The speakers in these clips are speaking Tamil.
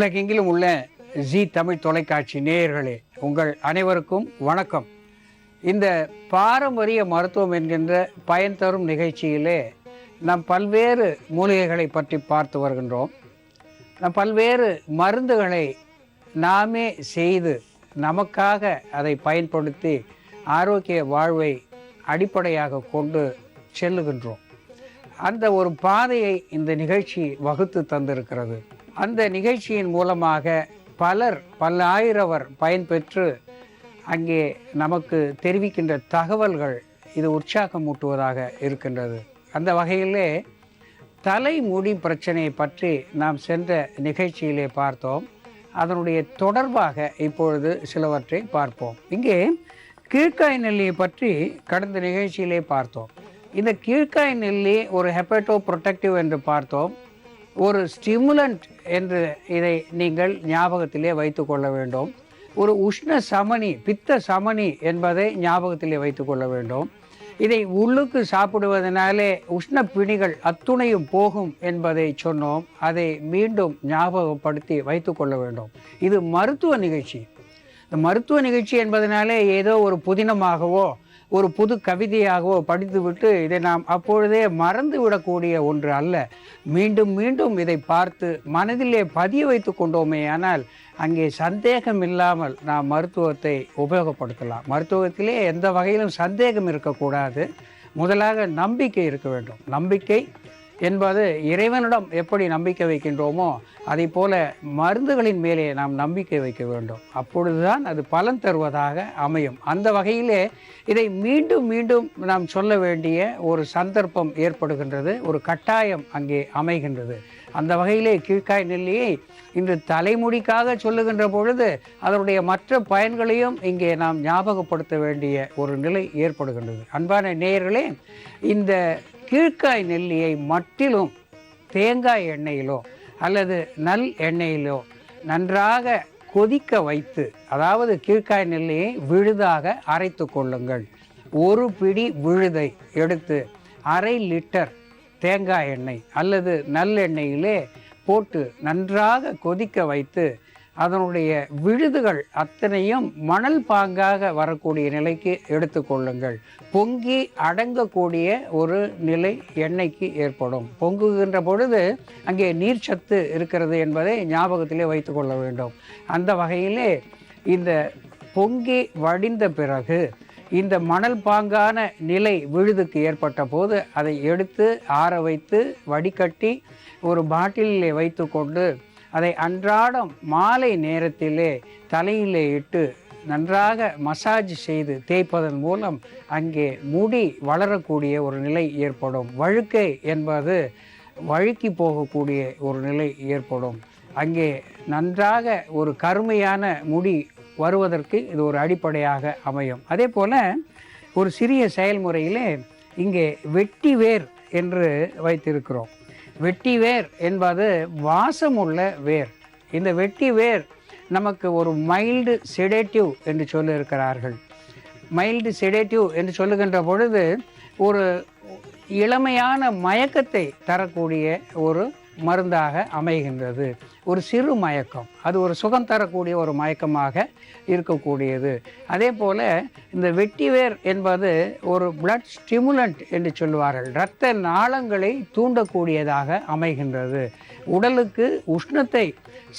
உலகெங்கிலும் உள்ள ஜி தமிழ் தொலைக்காட்சி நேயர்களே, உங்கள் அனைவருக்கும் வணக்கம். இந்த பாரம்பரிய மருத்துவம் என்கின்ற பயன் தரும் நிகழ்ச்சியிலே நாம் பல்வேறு மூலிகைகளை பற்றி பார்த்து வருகின்றோம். நாம் பல்வேறு மருந்துகளை நாமே செய்து நமக்காக அதை பயன்படுத்தி ஆரோக்கிய வாழ்வை அடிப்படையாக கொண்டு செல்லுகின்றோம். அந்த ஒரு பாதையை இந்த நிகழ்ச்சி வகுத்து தந்திருக்கிறது. அந்த நிகழ்ச்சியின் மூலமாக பல்லாயிரவர் பயன்பெற்று அங்கே நமக்கு தெரிவிக்கின்ற தகவல்கள் இது உற்சாகமூட்டுவதாக இருக்கின்றது. அந்த வகையிலே தலைமுடி பிரச்சனையை பற்றி நாம் சென்ற நிகழ்ச்சியிலே பார்த்தோம். அதனுடைய தொடர்பாக இப்பொழுது சிலவற்றை பார்ப்போம். இங்கே கீழ்க்காய் நெல்லியை பற்றி கடந்த நிகழ்ச்சியிலே பார்த்தோம். இந்த கீழ்க்காய் நெல்லி ஒரு ஹெப்படோ ப்ரொடெக்டிவ் என்று பார்த்தோம், ஒரு ஸ்டிமுலண்ட் என்று இதை நீங்கள் ஞாபகத்திலே வைத்து கொள்ள வேண்டும். ஒரு உஷ்ண சமனி, பித்த சமனி என்பதை ஞாபகத்திலே வைத்து கொள்ள வேண்டும். இதை உள்ளுக்கு சாப்பிடுவதனாலே உஷ்ண பிணிகள் அத்துணையும் போகும் என்பதை சொன்னோம். அதை மீண்டும் ஞாபகப்படுத்தி வைத்து கொள்ள வேண்டும். இது மருத்துவ நிகழ்ச்சி. இந்த மருத்துவ நிகழ்ச்சி என்பதனாலே ஏதோ ஒரு புதினமாகவோ ஒரு புது கவிதையாகவோ படித்துவிட்டு இதை நாம் அப்பொழுதே மறந்து விடக்கூடிய ஒன்று அல்ல. மீண்டும் மீண்டும் இதை பார்த்து மனதிலே பதிய வைத்து கொண்டோமே ஆனால் அங்கே சந்தேகம் இல்லாமல் நாம் மருத்துவத்தை உபயோகப்படுத்தலாம். மருத்துவத்திலே எந்த வகையிலும் சந்தேகம் இருக்கக்கூடாது. முதலாக நம்பிக்கை இருக்க வேண்டும். நம்பிக்கை என்பது இறைவனிடம் எப்படி நம்பிக்கை வைக்கின்றோமோ அதை போல மருந்துகளின் மேலே நாம் நம்பிக்கை வைக்க வேண்டும். அப்பொழுதுதான் அது பலன் தருவதாக அமையும். அந்த வகையிலே இதை மீண்டும் மீண்டும் நாம் சொல்ல வேண்டிய ஒரு சந்தர்ப்பம் ஏற்படுகின்றது, ஒரு கட்டாயம் அங்கே அமைகின்றது. அந்த வகையிலே கீழ்க்காய் நெல்லியை இன்று தலைமுடிக்காக சொல்லுகின்ற பொழுது அதனுடைய மற்ற பயன்களையும் இங்கே நாம் ஞாபகப்படுத்த வேண்டிய ஒரு நிலை ஏற்படுகின்றது. அன்பான நேயர்களே, இந்த கீழ்க்காய் நெல்லியை மட்டிலும் தேங்காய் எண்ணெயிலோ அல்லது நல் எண்ணெயிலோ நன்றாக கொதிக்க வைத்து, அதாவது கீழ்க்காய் நெல்லியை விழுதாக அரைத்து கொள்ளுங்கள். ஒரு பிடி விழுதை எடுத்து 1/2 லிட்டர் தேங்காய் எண்ணெய் அல்லது நல்லெண்ணெயிலே போட்டு நன்றாக கொதிக்க வைத்து அதனுடைய விழுதுகள் அத்தனையும் மணல் பாங்காக வரக்கூடிய நிலைக்கு எடுத்துக்கொள்ளுங்கள். பொங்கி அடங்கக்கூடிய ஒரு நிலை எண்ணெய்க்கு ஏற்படும். பொங்குகின்ற பொழுது அங்கே நீர்ச்சத்து இருக்கிறது என்பதை ஞாபகத்திலே வைத்து கொள்ள வேண்டும். அந்த வகையிலே இந்த பொங்கி வடிந்த பிறகு இந்த மணல் பாங்கான நிலை விழுதுக்கு ஏற்பட்ட போது அதை எடுத்து ஆற வைத்து வடிகட்டி ஒரு பாட்டிலே வைத்து கொண்டு அதை அன்றாடம் மாலை நேரத்திலே தலையிலே இட்டு நன்றாக மசாஜ் செய்து தேய்ப்பதன் மூலம் அங்கே முடி வளரக்கூடிய ஒரு நிலை ஏற்படும். வழுக்கை என்பது வழுக்கி போகக்கூடிய ஒரு நிலை ஏற்படும். அங்கே நன்றாக ஒரு கருமையான முடி வருவதற்கு இது ஒரு அடிப்படையாக அமையும். அதே போல் ஒரு சிறிய செயல்முறையிலே இங்கே வெட்டி வேர் என்று வைத்திருக்கிறோம். வெட்டி வேர் என்பது வாசமுள்ள வேர். இந்த வெட்டி வேர் நமக்கு ஒரு மைல்டு செடேட்டிவ் என்று சொல்லியிருக்கிறார்கள். மைல்டு செடேட்டிவ் என்று சொல்லுகின்ற பொழுது ஒரு இளமையான மயக்கத்தை தரக்கூடிய ஒரு மருந்தாக அமைகின்றது. ஒரு சிறு மயக்கம், அது ஒரு சுகம் தரக்கூடிய ஒரு மயக்கமாக இருக்கக்கூடியது. அதே போல் இந்த வெட்டிவேர் என்பது ஒரு பிளட் ஸ்டிமுலண்ட் என்று சொல்லுவார்கள். இரத்த நாளங்களை தூண்டக்கூடியதாக அமைகின்றது. உடலுக்கு உஷ்ணத்தை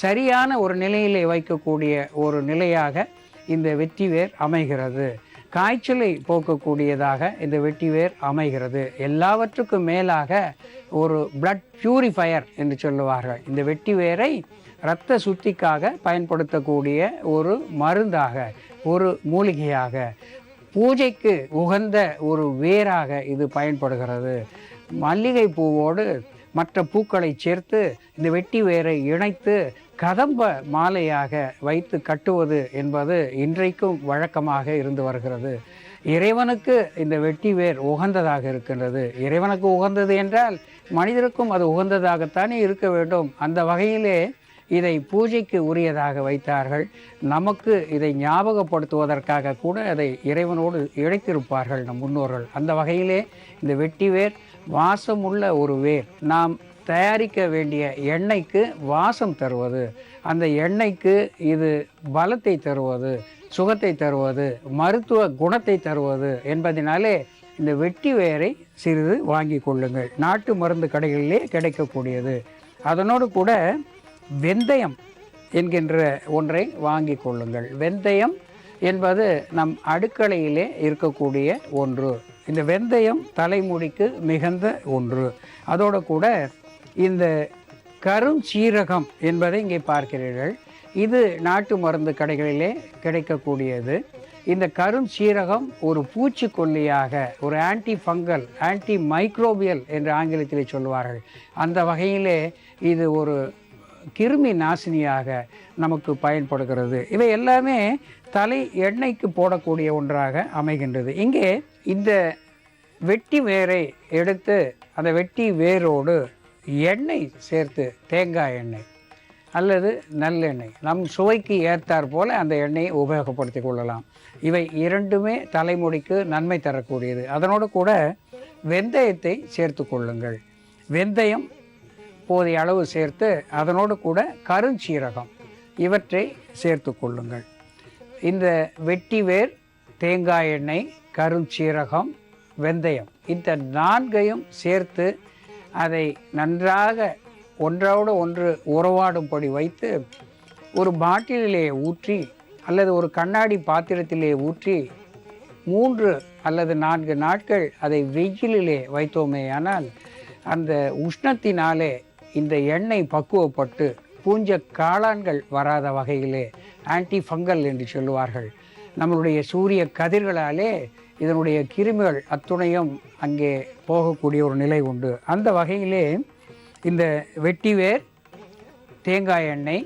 சரியான ஒரு நிலையிலே வைக்கக்கூடிய ஒரு நிலையாக இந்த வெட்டிவேர் அமைகிறது. காய்ச்சலை போக்கக்கூடியதாக இந்த வெட்டிவேர் அமைகிறது. எல்லாவற்றுக்கும் மேலாக ஒரு பிளட் பியூரிஃபயர் என்று சொல்லுவார்கள். இந்த வெட்டிவேரை இரத்த சுத்திக்காக பயன்படுத்தக்கூடிய ஒரு மருந்தாக, ஒரு மூலிகையாக, பூஜைக்கு உகந்த ஒரு வேராக இது பயன்படுகிறது. மல்லிகை பூவோடு மற்ற பூக்களை சேர்த்து இந்த வெட்டி வேரை இணைத்து கதம்ப மாலையாக வைத்து கட்டுவது என்பது இன்றைக்கும் வழக்கமாக இருந்து வருகிறது. இறைவனுக்கு இந்த வெட்டி வேர் உகந்ததாக இருக்கின்றது. இறைவனுக்கு உகந்தது என்றால் மனிதருக்கும் அது உகந்ததாகத்தானே இருக்க வேண்டும். அந்த வகையிலே இதை பூஜைக்கு உரியதாக வைத்தார்கள். நமக்கு இதை ஞாபகப்படுத்துவதற்காக கூட அதை இறைவனோடு இழைத்திருப்பார்கள் நம் முன்னோர்கள். அந்த வகையிலே இந்த வெட்டிவேர் வாசமுள்ள ஒரு வேர். நாம் தயாரிக்க வேண்டிய எண்ணெய்க்கு வாசம் தருவது, அந்த எண்ணெய்க்கு இது பலத்தை தருவது, சுகத்தை தருவது, மருத்துவ குணத்தை தருவது என்பதனாலே இந்த வெட்டி வேரை சிறிது வாங்கி கொள்ளுங்கள். நாட்டு மருந்து கடைகளிலே கிடைக்கக்கூடியது. அதனோடு கூட வெந்தயம் என்கின்ற ஒன்றை வாங்கி கொள்ளுங்கள். வெந்தயம் என்பது நம் அடுக்கலையிலே இருக்கக்கூடிய ஒன்று. இந்த வெந்தயம் தலைமுடிக்கு மிகுந்த ஒன்று. அதோடு கூட இந்த கருஞ்சீரகம் என்பதை இங்கே பார்க்கிறீர்கள். இது நாட்டு மருந்து கடைகளிலே கிடைக்கக்கூடியது. இந்த கருஞ்சீரகம் ஒரு பூச்சிக்கொல்லியாக, ஒரு ஆன்டி ஃபங்கல், ஆன்டி மைக்ரோபியல் என்று ஆங்கிலத்திலே சொல்வார்கள். அந்த வகையிலே இது ஒரு கிருமி நாசினியாக நமக்கு பயன்படுகிறது. இவை எல்லாமே தலை எண்ணெய்க்கு போடக்கூடிய ஒன்றாக அமைகின்றது. இங்கே இந்த வெட்டி வேரை எடுத்து அந்த வெட்டி வேரோடு எண்ணெய் சேர்த்து, தேங்காய் எண்ணெய் அல்லது நல்லெண்ணெய், நம் சுவைக்கு ஏற்றாற் போல அந்த எண்ணெயை உபயோகப்படுத்தி கொள்ளலாம். இவை இரண்டுமே தலைமுடிக்கு நன்மை தரக்கூடியது. அதனோடு கூட வெந்தயத்தை சேர்த்து கொள்ளுங்கள். வெந்தயம் போதிய அளவு சேர்த்து அதனோடு கூட கருஞ்சீரகம் இவற்றை சேர்த்து கொள்ளுங்கள். இந்த வெட்டி வேர், தேங்காய் எண்ணெய், கருஞ்சீரகம், வெந்தயம் இந்த நான்கையும் சேர்த்து அதை நன்றாக ஒன்றோடு ஒன்று உறவாடும்படி வைத்து ஒரு பாட்டிலே ஊற்றி அல்லது ஒரு கண்ணாடி பாத்திரத்திலே ஊற்றி 3 அல்லது 4 நாட்கள் அதை வெயிலிலே வைத்தோமேயானால் அந்த உஷ்ணத்தினாலே இந்த எண்ணெய் பக்குவப்பட்டு பூஞ்ச காளான்கள் வராத வகையிலே, ஆன்டி ஃபங்கல் என்று சொல்லுவார்கள், நம்மளுடைய சூரிய கதிர்களாலே இதனுடைய கிருமிகள் அத்துணையும் அங்கே போகக்கூடிய ஒரு நிலை உண்டு. அந்த வகையிலே இந்த வெட்டிவேர், தேங்காய் எண்ணெய்,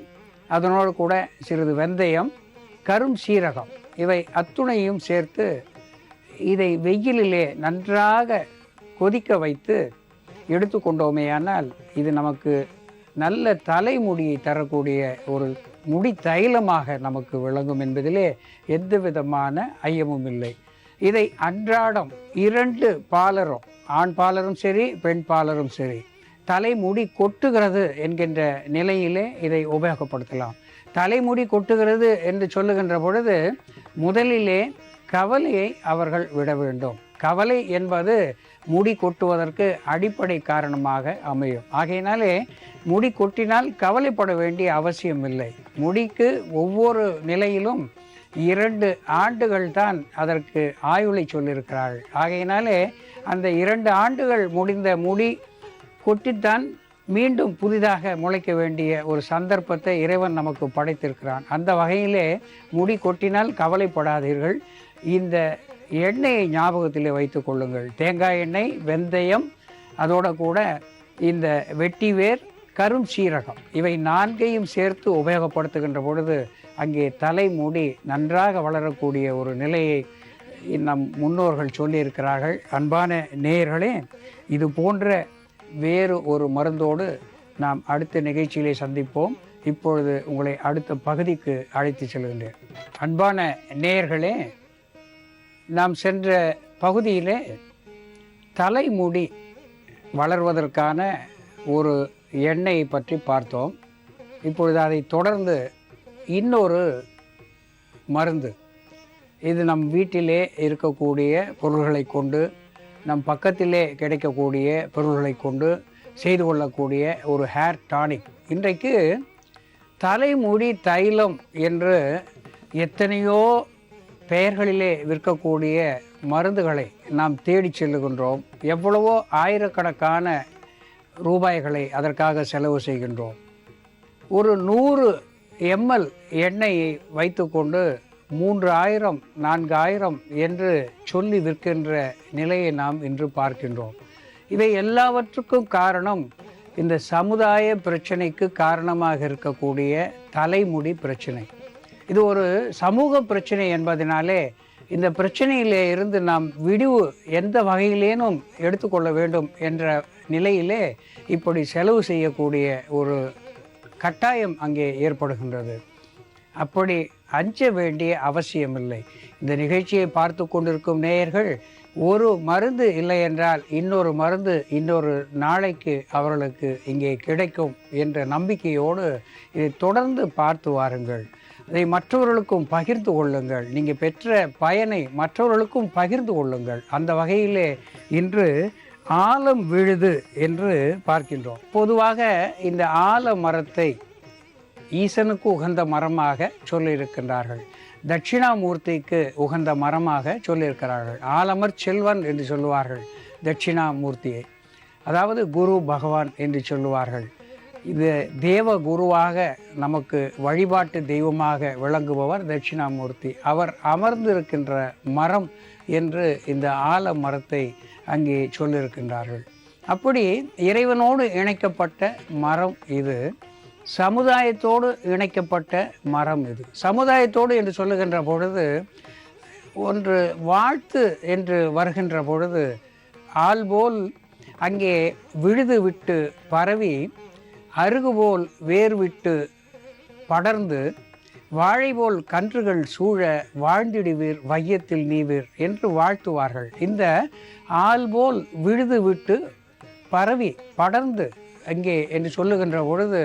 அதனோடு கூட சிறிது வெந்தயம், கரும் சீரகம் இவை அத்துணையும் சேர்த்து இதை வெயிலிலே நன்றாக கொதிக்க வைத்து எடுத்துக்கொண்டோமேயானால் இது நமக்கு நல்ல தலைமுடியை தரக்கூடிய ஒரு முடி தைலமாக நமக்கு விளங்கும் என்பதிலே எந்த விதமான ஐயமும் இல்லை. இதை அன்றாடம் 2 பாலரும், ஆண் பாலரும் சரி பெண் பாலரும் சரி, தலைமுடி கொட்டுகிறது என்கின்ற நிலையிலே இதை உபயோகப்படுத்தலாம். தலைமுடி கொட்டுகிறது என்று சொல்லுகின்ற பொழுது முதலிலே கவலையை அவர்கள் விட வேண்டும். கவலை என்பது முடி கொட்டுவதற்கு அடிப்படை காரணமாக அமையும். ஆகையினாலே முடி கொட்டினால் கவலைப்பட வேண்டிய அவசியம் இல்லை. முடிக்கு ஒவ்வொரு நிலையிலும் 2 ஆண்டுகள் தான் அதற்கு ஆயுளை சொல்லியிருக்கிறார்கள். ஆகையினாலே அந்த 2 ஆண்டுகள் முடிந்த முடி கொட்டித்தான் மீண்டும் புதிதாக முளைக்க வேண்டிய ஒரு சந்தர்ப்பத்தை இறைவன் நமக்கு படைத்திருக்கிறான். அந்த வகையிலே முடி கொட்டினால் கவலைப்படாதீர்கள். இந்த எண்ணெயை ஞாபகத்திலே வைத்து கொள்ளுங்கள். தேங்காய் எண்ணெய், வெந்தயம், அதோட கூட இந்த வெட்டிவேர், கரும் சீரகம் இவை 4ஐயும் சேர்த்து உபயோகப்படுத்துகின்ற பொழுது அங்கே தலைமுடி நன்றாக வளரக்கூடிய ஒரு நிலையை நம் முன்னோர்கள் சொல்லியிருக்கிறார்கள். அன்பான நேயர்களே, இது போன்ற வேறு ஒரு மருந்தோடு நாம் அடுத்த நிகழ்ச்சியிலே சந்திப்போம். இப்பொழுது உங்களை அடுத்த பகுதிக்கு அழைத்து செல்கின்றேன். அன்பான நேயர்களே, நாம் சென்ற பகுதியிலே தலைமுடி வளர்வதற்கான ஒரு எண்ணெயை பற்றி பார்த்தோம். இப்பொழுது அதை தொடர்ந்து இன்னொரு மருந்து, இது நம் வீட்டிலே இருக்கக்கூடிய பொருள்களை கொண்டு, நம் பக்கத்திலே கிடைக்கக்கூடிய பொருள்களை கொண்டு செய்து கொள்ளக்கூடிய ஒரு ஹேர் டானிக். இன்றைக்கு தலைமுடி தைலம் என்று எத்தனையோ பெயர்களிலே விற்கக்கூடிய மருந்துகளை நாம் தேடி செல்லுகின்றோம். எவ்வளவோ ஆயிரக்கணக்கான ரூபாய்களை அதற்காக செலவு செய்கின்றோம். ஒரு 100 ml எண்ணெயை வைத்துக்கொண்டு 3000 4000 என்று சொல்லி விற்கின்ற நிலையை நாம் இன்று பார்க்கின்றோம். இவை எல்லாவற்றுக்கும் காரணம் இந்த சமுதாய பிரச்சனைக்கு காரணமாக இருக்கக்கூடிய தலைமுடி பிரச்சனை. இது ஒரு சமூக பிரச்சனை என்பதனாலே இந்த பிரச்சனையிலே இருந்து நாம் விடிவு எந்த வகையிலேனும் எடுத்துக்கொள்ள வேண்டும் என்ற நிலையிலே இப்படி செலவு செய்யக்கூடிய ஒரு கட்டாயம் அங்கே ஏற்படுகின்றது. அப்படி அஞ்ச வேண்டிய அவசியமில்லை. இந்த நிகழ்ச்சியை பார்த்து கொண்டிருக்கும் நேயர்கள் ஒரு மருந்து இல்லை என்றால் இன்னொரு மருந்து இன்னொரு நாளைக்கு அவர்களுக்கு இங்கே கிடைக்கும் என்ற நம்பிக்கையோடு இதை தொடர்ந்து பார்த்து வாருங்கள். அதை மற்றவர்களுக்கும் பகிர்ந்து கொள்ளுங்கள். நீங்கள் பெற்ற பயனை மற்றவர்களுக்கும் பகிர்ந்து கொள்ளுங்கள். அந்த வகையிலே இன்று ஆலம் விழுது என்று பார்க்கின்றோம். பொதுவாக இந்த ஆல மரத்தை ஈசனுக்கு உகந்த மரமாக சொல்லியிருக்கின்றார்கள். தட்சிணாமூர்த்திக்கு உகந்த மரமாக சொல்லியிருக்கிறார்கள். ஆலமர் செல்வன் என்று சொல்லுவார்கள் தட்சிணாமூர்த்தியை, அதாவது குரு பகவான் என்று சொல்லுவார்கள். இது தேவ குருவாக நமக்கு வழிபாட்டு தெய்வமாக விளங்குபவர் தட்சிணாமூர்த்தி. அவர் அமர்ந்திருக்கின்ற மரம் என்று இந்த ஆல மரத்தை அங்கே சொல்லியிருக்கின்றார்கள். அப்படி இறைவனோடு இணைக்கப்பட்ட மரம் இது. சமுதாயத்தோடு இணைக்கப்பட்ட மரம் இது. சமுதாயத்தோடு என்று சொல்லுகின்ற பொழுது, ஒன்று வாழ்த்து என்று வருகின்ற பொழுது ஆள்போல் அங்கே விழுது விட்டு பரவி, அருகுபோல் வேர் விட்டு படர்ந்து, வாழைபோல் கன்றுகள் சூழ வாழ்ந்திடுவீர் வையத்தில் நீவீர் என்று வாழ்த்துவார்கள். இந்த ஆள்போல் விழுது விட்டு பரவி படர்ந்து அங்கே என்று சொல்லுகின்ற பொழுது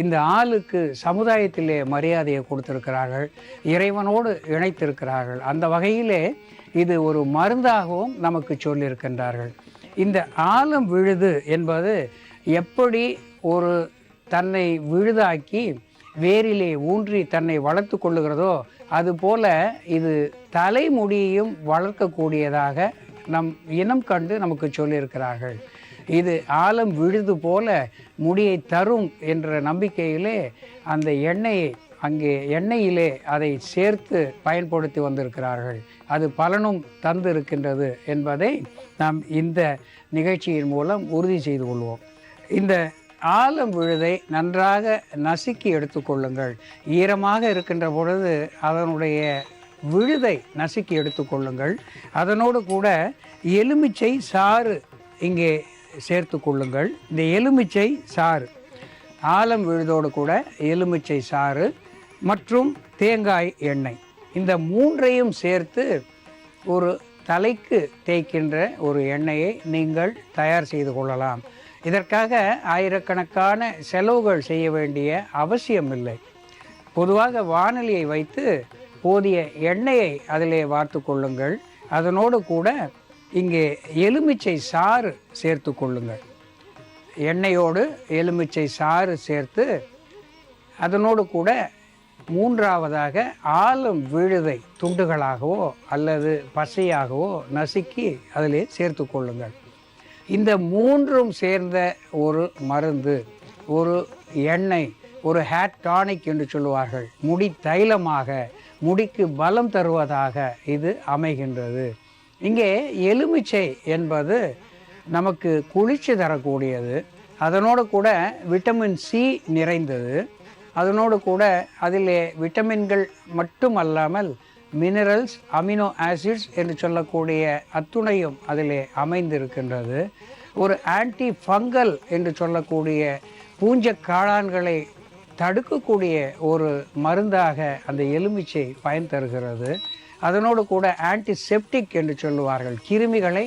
இந்த ஆளுக்கு சமுதாயத்திலே மரியாதையை கொடுத்திருக்கிறார்கள், இறைவனோடு இணைத்திருக்கிறார்கள். அந்த வகையிலே இது ஒரு மருந்தாகவும் நமக்கு சொல்லியிருக்கின்றார்கள். இந்த ஆலம் விழுது என்பது எப்படி ஒரு தன்னை விழுதாக்கி வேரிலே ஊன்றி தன்னை வளர்த்து கொள்ளுகிறதோ, அதுபோல இது தலைமுடியையும் வளர்க்கக்கூடியதாக நம் இனம் கண்டு நமக்கு சொல்லியிருக்கிறார்கள். இது ஆலம் விழுது போல முடியை தரும் என்ற நம்பிக்கையிலே அந்த எண்ணெயை அங்கே எண்ணெயிலே அதை சேர்த்து பயன்படுத்தி வந்திருக்கிறார்கள். அது பலனும் தந்து இருக்கின்றது என்பதை நாம் இந்த நிகழ்ச்சியின் மூலம் உறுதி செய்து கொள்வோம். இந்த ஆலம் விழுதை நன்றாக நசுக்கி எடுத்துக்கொள்ளுங்கள். ஈரமாக இருக்கின்ற பொழுது அதனுடைய விழுதை நசுக்கி எடுத்துக்கொள்ளுங்கள். அதனோடு கூட எலுமிச்சை சாறு இங்கே சேர்த்து கொள்ளுங்கள். இந்த எலுமிச்சை சாறு, ஆலம் விழுதோடு கூட எலுமிச்சை சாறு மற்றும் தேங்காய் எண்ணெய், இந்த மூன்றையும் சேர்த்து ஒரு தலைக்கு தேய்க்கின்ற ஒரு எண்ணெயை நீங்கள் தயார் செய்து கொள்ளலாம். இதற்காக ஆயிரக்கணக்கான செலவுகள் செய்ய வேண்டிய அவசியம் இல்லை. பொதுவாக வானலியை வைத்து போதிய எண்ணெயை அதிலே வார்த்து கொள்ளுங்கள். அதனோடு கூட இங்கே எலுமிச்சை சாறு சேர்த்து கொள்ளுங்கள். எண்ணெயோடு எலுமிச்சை சாறு சேர்த்து அதனோடு கூட மூன்றாவதாக ஆலம் விழுதை துண்டுகளாகவோ அல்லது பசையாகவோ நசுக்கி அதிலே சேர்த்து கொள்ளுங்கள். இந்த மூன்றும் சேர்ந்த ஒரு மருந்து, ஒரு எண்ணெய், ஒரு ஹேர் டானிக் என்று சொல்லுவார்கள், முடி தைலமாக முடிக்கு பலம் தருவதாக இது அமைகின்றது. இங்கே எலுமிச்சை என்பது நமக்கு குளிர்ச்சி தரக்கூடியது. அதனோடு கூட விட்டமின் சி நிறைந்தது. அதனோடு கூட அதிலே விட்டமின்கள் மட்டுமல்லாமல் மினரல்ஸ், அமினோ ஆசிட்ஸ் என்று சொல்லக்கூடிய அத்துணையும் அதிலே அமைந்திருக்கின்றது. ஒரு ஆன்டி ஃபங்கல் என்று சொல்லக்கூடிய பூஞ்ச காளான்களை தடுக்கக்கூடிய ஒரு மருந்தாக அந்த எலுமிச்சை பயன் தருகிறது. அதனோடு கூட ஆன்டிசெப்டிக் என்று சொல்லுவார்கள், கிருமிகளை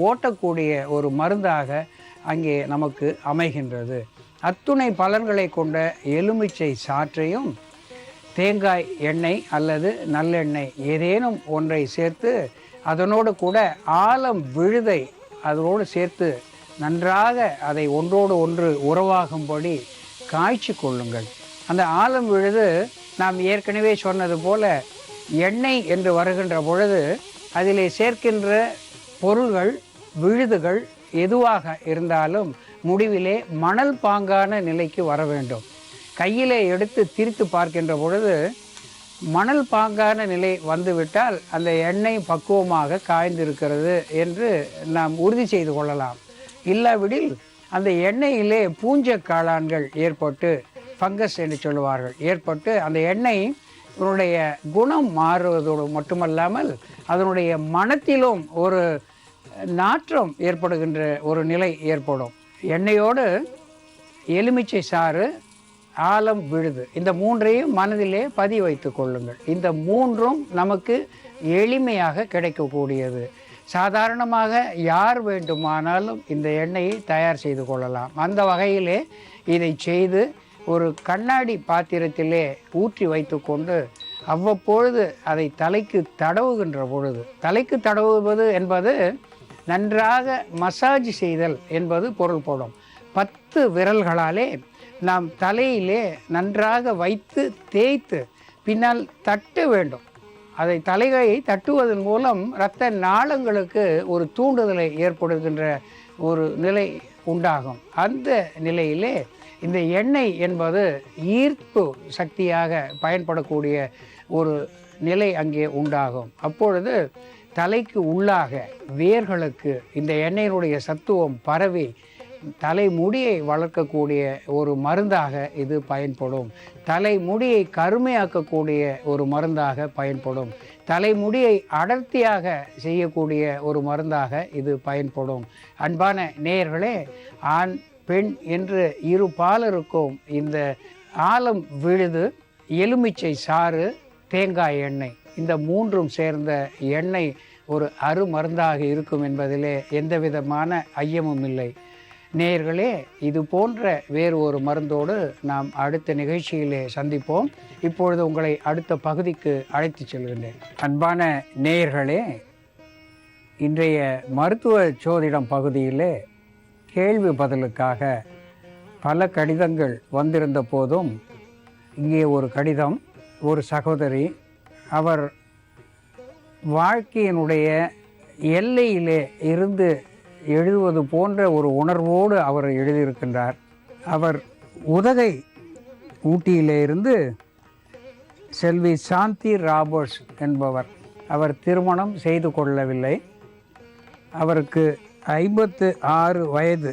ஓட்டக்கூடிய ஒரு மருந்தாக அங்கே நமக்கு அமைகின்றது. அத்துணை பலன்களை கொண்ட எலுமிச்சை சாற்றையும் தேங்காய் எண்ணெய் அல்லது நல்லெண்ணெய் ஏதேனும் ஒன்றை சேர்த்து அதனோடு கூட ஆலம் விழுதை அதோடு சேர்த்து நன்றாக அதை ஒன்றோடு ஒன்று உறவாகும்படி காய்ச்சி கொள்ளுங்கள். அந்த ஆலம் விழுது நாம் ஏற்கனவே சொன்னது போல எண்ணெய் என்று வருகின்ற பொழுது அதிலே சேர்க்கின்ற பொருள்கள், விழுதுகள் எதுவாக இருந்தாலும் முடிவிலே மணல் பாங்கான நிலைக்கு வர வேண்டும். கையிலே எடுத்து திரித்து பார்க்கின்ற பொழுது மணல் பாங்கான நிலை வந்துவிட்டால் அந்த எண்ணெய் பக்குவமாக காய்ந்திருக்கிறது என்று நாம் உறுதி செய்து கொள்ளலாம். இல்லாவிடில் அந்த எண்ணெயிலே பூஞ்ச காளான்கள் ஏற்பட்டு, ஃபங்கஸ் என்று சொல்லுவார்கள், ஏற்பட்டு அந்த எண்ணெய் இதனுடைய குணம் மாறுவதோடு மட்டுமல்லாமல் அதனுடைய மனத்திலும் ஒரு நாற்றம் ஏற்படுகின்ற ஒரு நிலை ஏற்படும். எண்ணெயோடு எலுமிச்சை சாறு, ஆலம் விழுது, இந்த மூன்றையும் மனதிலே பதிய வைத்து கொள்ளுங்கள். இந்த மூன்றும் நமக்கு எளிமையாக கிடைக்கக்கூடியது. சாதாரணமாக யார் வேண்டுமானாலும் இந்த எண்ணெயை தயார் செய்து கொள்ளலாம். அந்த வகையிலே இதை செய்து ஒரு கண்ணாடி பாத்திரத்திலே ஊற்றி வைத்து கொண்டு அவ்வப்பொழுது அதை தலைக்கு தடவுகின்ற பொழுது, தலைக்கு தடவுவது என்பது நன்றாக மசாஜ் செய்தல் என்பது பொருள்படும். 10 விரல்களாலே நாம் தலையிலே நன்றாக வைத்து தேய்த்து பின்னால் தட்ட வேண்டும். அதை தலையை தட்டுவதன் மூலம் இரத்த நாளங்களுக்கு ஒரு தூண்டுதலை ஏற்படுகின்ற ஒரு நிலை உண்டாகும். அந்த நிலையிலே இந்த எண்ணெய் என்பது ஈர்ப்பு சக்தியாக பயன்படக்கூடிய ஒரு நிலை அங்கே உண்டாகும். அப்பொழுது தலைக்கு உள்ளாக வேர்களுக்கு இந்த எண்ணெயினுடைய சத்துவம் பரவி தலைமுடியை வளர்க்கக்கூடிய ஒரு மருந்தாக இது பயன்படும். தலைமுடியை கருமையாக்கக்கூடிய ஒரு மருந்தாக பயன்படும். தலைமுடியை அடர்த்தியாக செய்யக்கூடிய ஒரு மருந்தாக இது பயன்படும். அன்பான நேயர்களே, ஆண் பெண் என்று இரு பாலருக்கும் இந்த ஆலம் விழுது, எலுமிச்சை சாறு, தேங்காய் எண்ணெய், இந்த 3ம் சேர்ந்த எண்ணெய் ஒரு அருமருந்தாக இருக்கும் என்பதிலே எந்த விதமான ஐயமும் இல்லை. நேயர்களே, இது போன்ற வேறு ஒரு மருந்தோடு நாம் அடுத்த நிகழ்ச்சியிலே சந்திப்போம். இப்பொழுது உங்களை அடுத்த பகுதிக்கு அழைத்து செல்கின்றேன். அன்பான நேயர்களே, இன்றைய மருத்துவ சோதிடம் பகுதியிலே கேள்வி பதிலுக்காக பல கடிதங்கள் வந்திருந்த போதும் இங்கே ஒரு கடிதம், ஒரு சகோதரி, அவர் வாழ்க்கையினுடைய எல்லையிலே இருந்து எழுதுவது போன்ற ஒரு உணர்வோடு அவர் எழுதியிருக்கின்றார். அவர் உதகை ஊட்டியிலே இருந்து செல்வி சாந்தி ராபர்ட்ஸ் என்பவர். அவர் திருமணம் செய்து கொள்ளவில்லை. அவருக்கு 56 வயது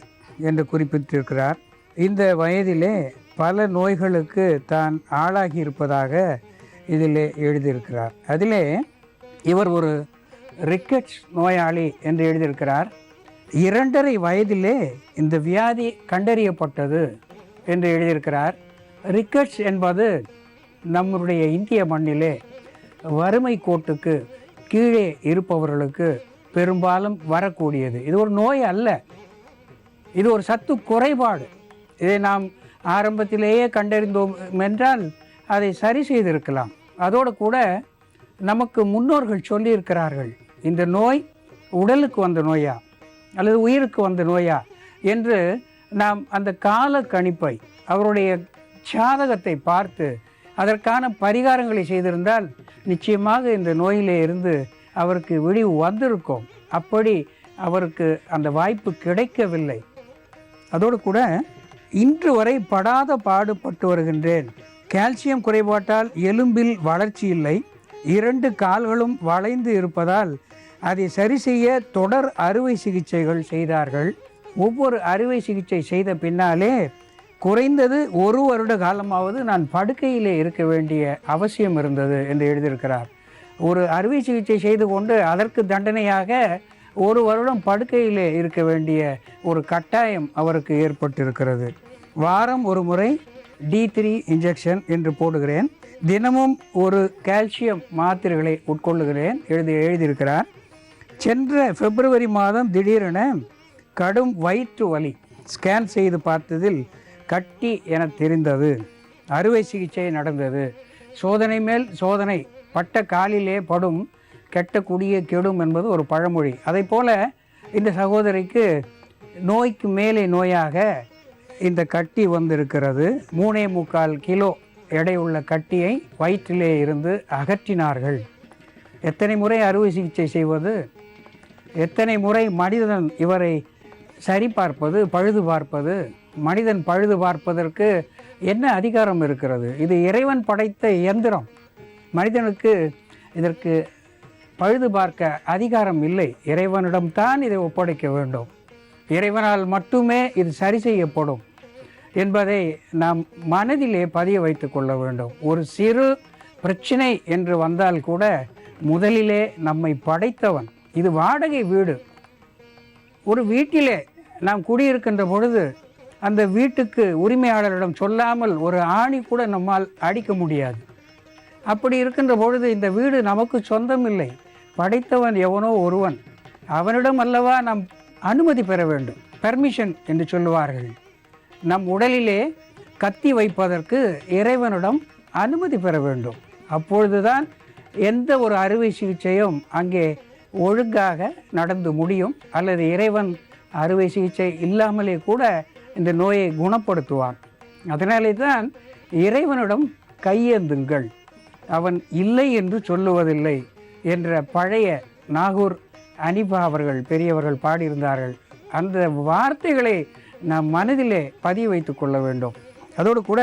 என்று குறிப்பிட்டிருக்கிறார். இந்த வயதிலே பல நோய்களுக்கு தான் ஆளாகி இருப்பதாக இதிலே எழுதியிருக்கிறார். அதிலே இவர் ஒரு ரிக்கெட்ஸ் நோயாளி என்று எழுதியிருக்கிறார். 2.5 வயதிலே இந்த வியாதி கண்டறியப்பட்டது என்று எழுதியிருக்கிறார். ரிக்கெட்ஸ் என்பது நம்முடைய இந்திய மண்ணிலே வறுமை கோட்டுக்கு கீழே இருப்பவர்களுக்கு பெரும்பாலும் வரக்கூடியது. இது ஒரு நோய் அல்ல, இது ஒரு சத்து குறைபாடு. இதை நாம் ஆரம்பத்திலேயே கண்டறிந்தோம் என்றால் அதை சரி செய்திருக்கலாம். அதோடு கூட நமக்கு முன்னோர்கள் சொல்லியிருக்கிறார்கள், இந்த நோய் உடலுக்கு வந்த நோயா அல்லது உயிருக்கு வந்த நோயா என்று நாம் அந்த கால கணிப்பை, அவருடைய ஜாதகத்தை பார்த்து அதற்கான பரிகாரங்களை செய்திருந்தால் நிச்சயமாக இந்த நோயிலே இருந்து அவருக்கு விடிவு வந்திருக்கும். அப்படி அவருக்கு அந்த வாய்ப்பு கிடைக்கவில்லை. அதோடு கூட இன்று வரை படாத பாடுபட்டு வருகின்றேன். கால்சியம் குறைபாட்டால் எலும்பில் வளர்ச்சி இல்லை. 2 கால்களும் வளைந்து இருப்பதால் அதை சரி செய்ய தொடர் அறுவை சிகிச்சைகள் செய்தார்கள். ஒவ்வொரு அறுவை சிகிச்சை செய்த பின்னாலே குறைந்தது 1 வருட காலமாவது நான் படுக்கையிலே இருக்க வேண்டிய அவசியம் இருந்தது என்று எழுதியிருக்கிறார். ஒரு அறுவை சிகிச்சை செய்து கொண்டு அதற்கு தண்டனையாக 1 வருடம் படுக்கையிலே இருக்க வேண்டிய ஒரு கட்டாயம் அவருக்கு ஏற்பட்டிருக்கிறது. வாரம் ஒரு முறை D3 இன்ஜெக்ஷன் என்று போடுகிறேன். தினமும் ஒரு கால்சியம் மாத்திரைகளை உட்கொள்ளுகிறேன் எழுதியிருக்கிறார். சென்ற பிப்ரவரி மாதம் திடீரென கடும் வயிற்று வலி. ஸ்கேன் செய்து பார்த்ததில் கட்டி என தெரிந்தது. அறுவை சிகிச்சை நடந்தது. சோதனை மேல் சோதனை, பட்ட காலிலே படும் கெட்ட குடிய கெடும் என்பது ஒரு பழமொழி. அதை போல இந்த சகோதரிக்கு நோய்க்கு மேலே நோயாக இந்த கட்டி வந்திருக்கிறது. 3.25 கிலோ எடையுள்ள கட்டியை வயிற்றிலே இருந்து அகற்றினார்கள். எத்தனை முறை அறுவை சிகிச்சை செய்வது, எத்தனை முறை மனிதன் இவரை சரி பார்ப்பது, பழுது பார்ப்பது. மனிதன் பழுது பார்ப்பதற்கு என்ன அதிகாரம் இருக்கிறது? இது இறைவன் படைத்த இயந்திரம். மனிதனுக்கு இதற்கு பழுது பார்க்க அதிகாரம் இல்லை. இறைவனிடம்தான் இதை ஒப்படைக்க வேண்டும். இறைவனால் மட்டுமே இது சரி செய்யப்படும் என்பதை நாம் மனதிலே பதிய வைத்து கொள்ள வேண்டும். ஒரு சிறு பிரச்சனை என்று வந்தால் கூட முதலிலே நம்மை படைத்தவன். இது வாடகை வீடு. ஒரு வீட்டிலே நாம் குடியிருக்கின்ற பொழுது அந்த வீட்டுக்கு உரிமையாளரிடம் சொல்லாமல் ஒரு ஆணி கூட நம்மால் அடிக்க முடியாது. அப்படி இருக்கின்ற பொழுது இந்த வீடு நமக்கு சொந்தம் இல்லை. படைத்தவன் எவனோ ஒருவன். அவனிடம் அல்லவா நாம் அனுமதி பெற வேண்டும், பெர்மிஷன் என்று சொல்லுவார்கள். நம் உடலிலே கத்தி வைப்பதற்கு இறைவனிடம் அனுமதி பெற வேண்டும். அப்பொழுதுதான் எந்த ஒரு அறுவை சிகிச்சையும் அங்கே ஒழுங்காக நடந்து முடியும். அல்லது இறைவன் அறுவை சிகிச்சை இல்லாமலே கூட இந்த நோயை குணப்படுத்துவான். அதனாலே தான் இறைவனிடம் கையேந்துங்கள், அவன் இல்லை என்று சொல்லுவதில்லை என்ற பழைய நாகூர் அனிபா அவர்கள் பெரியவர்கள் பாடியிருந்தார்கள். அந்த வார்த்தைகளை நாம் மனதிலே பதிய வைத்து கொள்ள வேண்டும். அதோடு கூட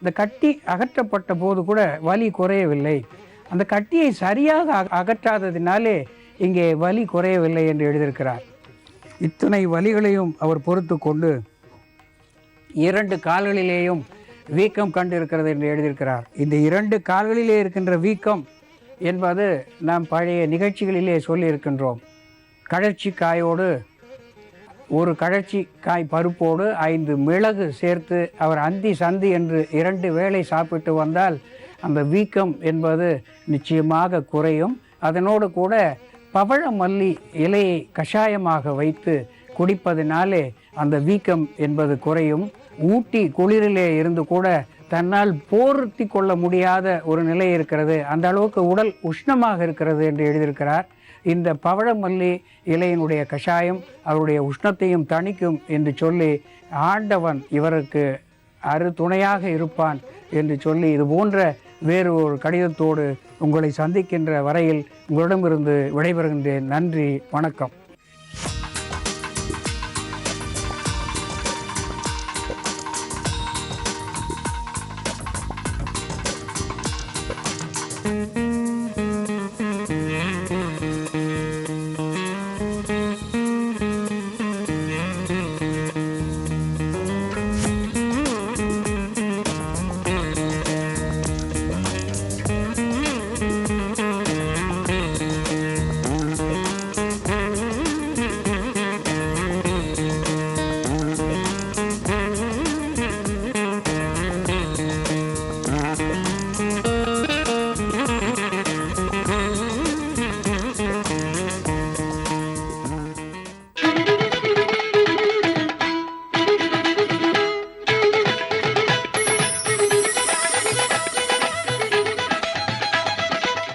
இந்த கட்டி அகற்றப்பட்ட போது கூட வலி குறையவில்லை. அந்த கட்டியை சரியாக அகற்றாததினாலே இங்கே வலி குறையவில்லை என்று எழுதியிருக்கிறார். இத்தனை வலிகளையும் அவர் பொறுத்து கொண்டு 2 கால்களிலேயும் வீக்கம் கண்டிருக்கிறது என்று எழுதியிருக்கிறார். இந்த 2 கால்களிலே இருக்கின்ற வீக்கம் என்பது நாம் பழைய நிகழ்ச்சிகளிலே சொல்லியிருக்கின்றோம். கழற்சி காயோடு, ஒரு கழற்சி காய் பருப்போடு 5 மிளகு சேர்த்து அவர் அந்தி சந்தி என்று 2 வேளை சாப்பிட்டு வந்தால் அந்த வீக்கம் என்பது நிச்சயமாக குறையும். அதனோடு கூட பவழ மல்லி இலையை கஷாயமாக வைத்து குடிப்பதினாலே அந்த வீக்கம் என்பது குறையும். ஊட்டி குளிரிலே இருந்து கூட தன்னால் போர்த்தி கொள்ள முடியாத ஒரு நிலை இருக்கிறது, அந்த அளவுக்கு உடல் உஷ்ணமாக இருக்கிறது என்று எழுதியிருக்கிறார். இந்த பவழமல்லி இலையினுடைய கஷாயம் அவருடைய உஷ்ணத்தையும் தணிக்கும் என்று சொல்லி ஆண்டவன் இவருக்கு துணையாக இருப்பான் என்று சொல்லி இது போன்ற வேறு ஒரு கடிதத்தோடு உங்களை சந்திக்கின்ற வரையில் உங்களிடமிருந்து விடைபெறுகின்றேன். நன்றி, வணக்கம்.